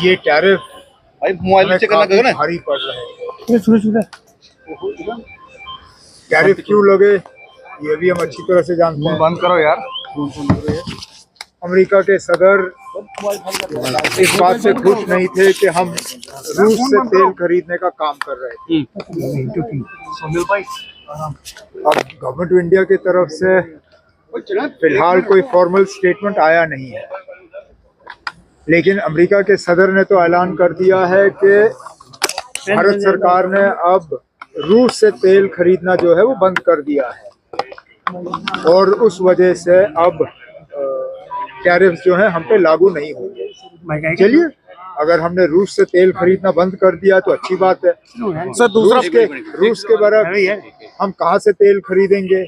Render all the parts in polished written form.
ये tariff mobile से करना करो ना। भारी पड़ रहे हैं। टैरिफ क्यों लगे ये भी हम अच्छी तरह से जानते हैं। बंद करो यार। अमेरिका के सदर इस बात से खुश नहीं थे कि हम रूस से तेल खरीदने का काम कर रहे थे। अब गवर्नमेंट ऑफ इंडिया की तरफ से फिलहाल कोई फॉर्मल स्टेटमेंट आया नहीं है, लेकिन अमेरिका के सदर ने तो ऐलान कर दिया है कि भारत सरकार ने अब रूस से तेल खरीदना जो है वो बंद कर दिया है और उस वजह से अब टैरिफ्स जो है हम पे लागू नहीं होंगे। चलिए, अगर हमने रूस से तेल खरीदना बंद कर दिया तो अच्छी बात है। सर दूसरा रूस के बरक्स हम कहाँ से तेल खरीदेंगे?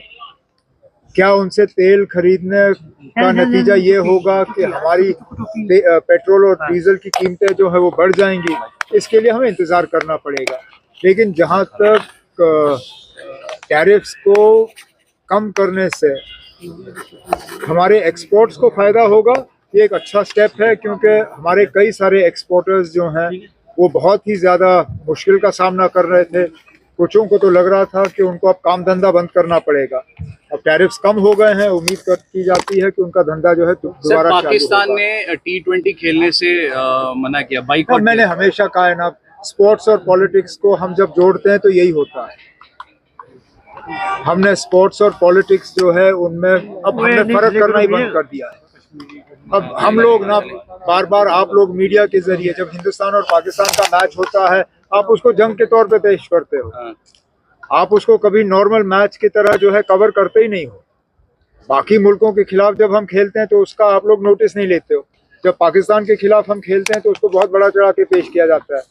क्या उनसे तेल खरीदने का नतीजा ये होगा कि हमारी पेट्रोल और डीजल की कीमतें जो है वो बढ़ जाएंगी? इसके लिए हमें इंतज़ार करना पड़ेगा। लेकिन जहाँ तक टैरिफ्स को कम करने से हमारे एक्सपोर्ट्स को फ़ायदा होगा, ये एक अच्छा स्टेप है, क्योंकि हमारे कई सारे एक्सपोर्टर्स जो हैं वो बहुत ही ज़्यादा मुश्किल का सामना कर रहे थे। कुछों को तो लग रहा था कि उनको अब काम धंधा बंद करना पड़ेगा। अब टैरिफ्स कम हो गए हैं, उम्मीद की जाती है कि उनका धंधा जो है दोबारा चालू होगा। पाकिस्तान ने T20 खेलने से मना किया, बाइकआउट। मैंने हमेशा कहा है ना, स्पोर्ट्स और पॉलिटिक्स को हम जब जोड़ते हैं तो यही होता है। हमने स्पोर्ट्स और पॉलिटिक्स जो है उनमें अब हमने फर्क करना ही बंद कर दिया है। अब हम लोग ना बार बार आप लोग मीडिया के जरिए जब हिंदुस्तान और पाकिस्तान का मैच होता है आप उसको जंग के तौर पे पेश करते हो, आप उसको कभी नॉर्मल मैच की तरह जो है कवर करते ही नहीं हो। बाकी मुल्कों के खिलाफ जब हम खेलते हैं तो उसका आप लोग नोटिस नहीं लेते हो। जब पाकिस्तान के खिलाफ हम खेलते हैं तो उसको बहुत बड़ा चढ़ा के पेश किया जाता है,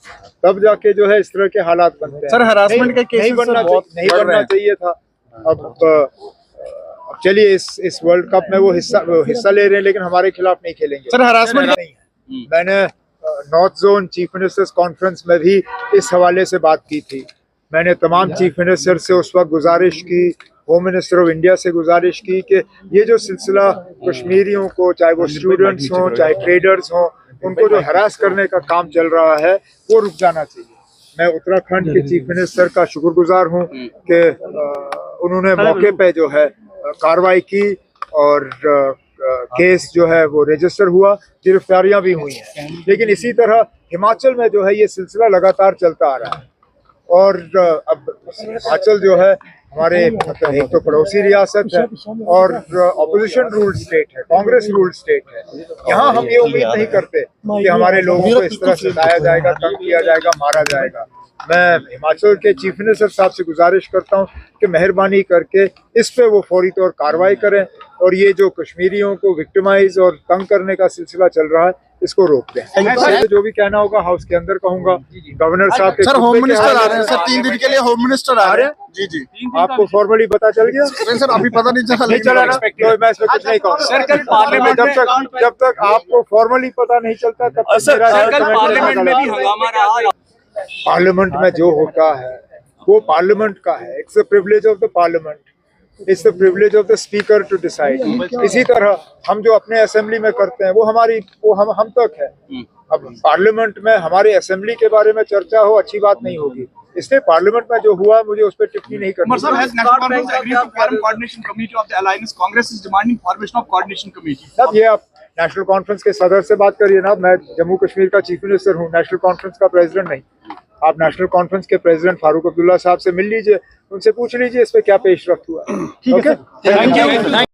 तब जाके जो है इस तरह के हालात बनते हैं। सर हरासमेंट के केसेस नहीं बनना चाहिए था। अब चलिए, इस वर्ल्ड कप में वो हिस्सा ले रहे हैं, लेकिन हमारे खिलाफ नहीं खेलेंगे। सर हरासमेंट नहीं है। मैंने north zone chief ministers conference में भी इस हवाले से बात की थी। मैंने तमाम चीफ मिनिस्टर से उस वक्त गुजारिश की, होम मिनिस्टर ऑफ इंडिया से गुजारिश की कि ये जो सिलसिला कश्मीरियों को, चाहे वो स्टूडेंट्स हों चाहे ट्रेडर्स हों, उनको जो हरास करने का काम चल रहा है वो रुक जाना चाहिए। मैं उत्तराखंड के चीफ मिनिस्टर का शुक्रगुजार हूँ कि उन्होंने मौके पे जो है कार्रवाई की और केस जो है वो रजिस्टर हुआ, गिरफ्तारियां भी हुई हैं। लेकिन इसी तरह हिमाचल में जो है ये सिलसिला लगातार चलता आ रहा है और अब हिमाचल जो है हमारे मतलब एक तो पड़ोसी रियासत है और ऑपोजिशन रूल्ड स्टेट है, कांग्रेस रूल्ड स्टेट है। यहाँ हम ये उम्मीद नहीं करते कि हमारे लोगों को इस तरह सताया जाएगा, तंग किया जाएगा, मारा जाएगा। मैं हिमाचल के चीफ मिनिस्टर साहब से गुजारिश करता हूँ कि मेहरबानी करके इस पे वो फौरी तौर कार्रवाई करें और ये जो कश्मीरियों को विक्टिमाइज और तंग करने का सिलसिला चल रहा है इसको रोक दें। जो भी कहना होगा हाउस के अंदर कहूंगा। गवर्नर साहब के सर होम मिनिस्टर आ रहे हैं सर, 3 दिन के लिए होम मिनिस्टर आ रहे हैं। जी जी, आपको फॉर्मली पता चल गया? सर अभी पता नहीं चला। नहीं चला ना, तो मैं इसमें कुछ नहीं कहूँगा। सर कल पार्लियामेंट में जब तक आपको फॉर्मली पता नहीं चलता तब तक पार्लियामेंट में भी हंगामा रहा। पार्लियामेंट में जो होता है वो पार्लियामेंट का है। It's the privilege of the parliament, it's the privilege of the speaker to decide. इसी तरह हम जो अपने असेंबली में करते हैं वो हम तक है। अब पार्लियामेंट में हमारे असेंबली के बारे में चर्चा हो, अच्छी बात नहीं होगी। इसलिए पार्लियामेंट में जो हुआ मुझे उस पर टिप्पणी नहीं करनी। अब ये आप नेशनल कॉन्फ्रेंस के सदर से बात करिए ना। मैं जम्मू कश्मीर का चीफ मिनिस्टर हूँ, नेशनल कॉन्फ्रेंस का प्रेसिडेंट नहीं। आप नेशनल कॉन्फ्रेंस के प्रेसिडेंट फारूक अब्दुल्ला साहब से मिल लीजिए, उनसे पूछ लीजिए इस पे क्या पेशरफ्त हुआ। ठीक है, थैंक यू।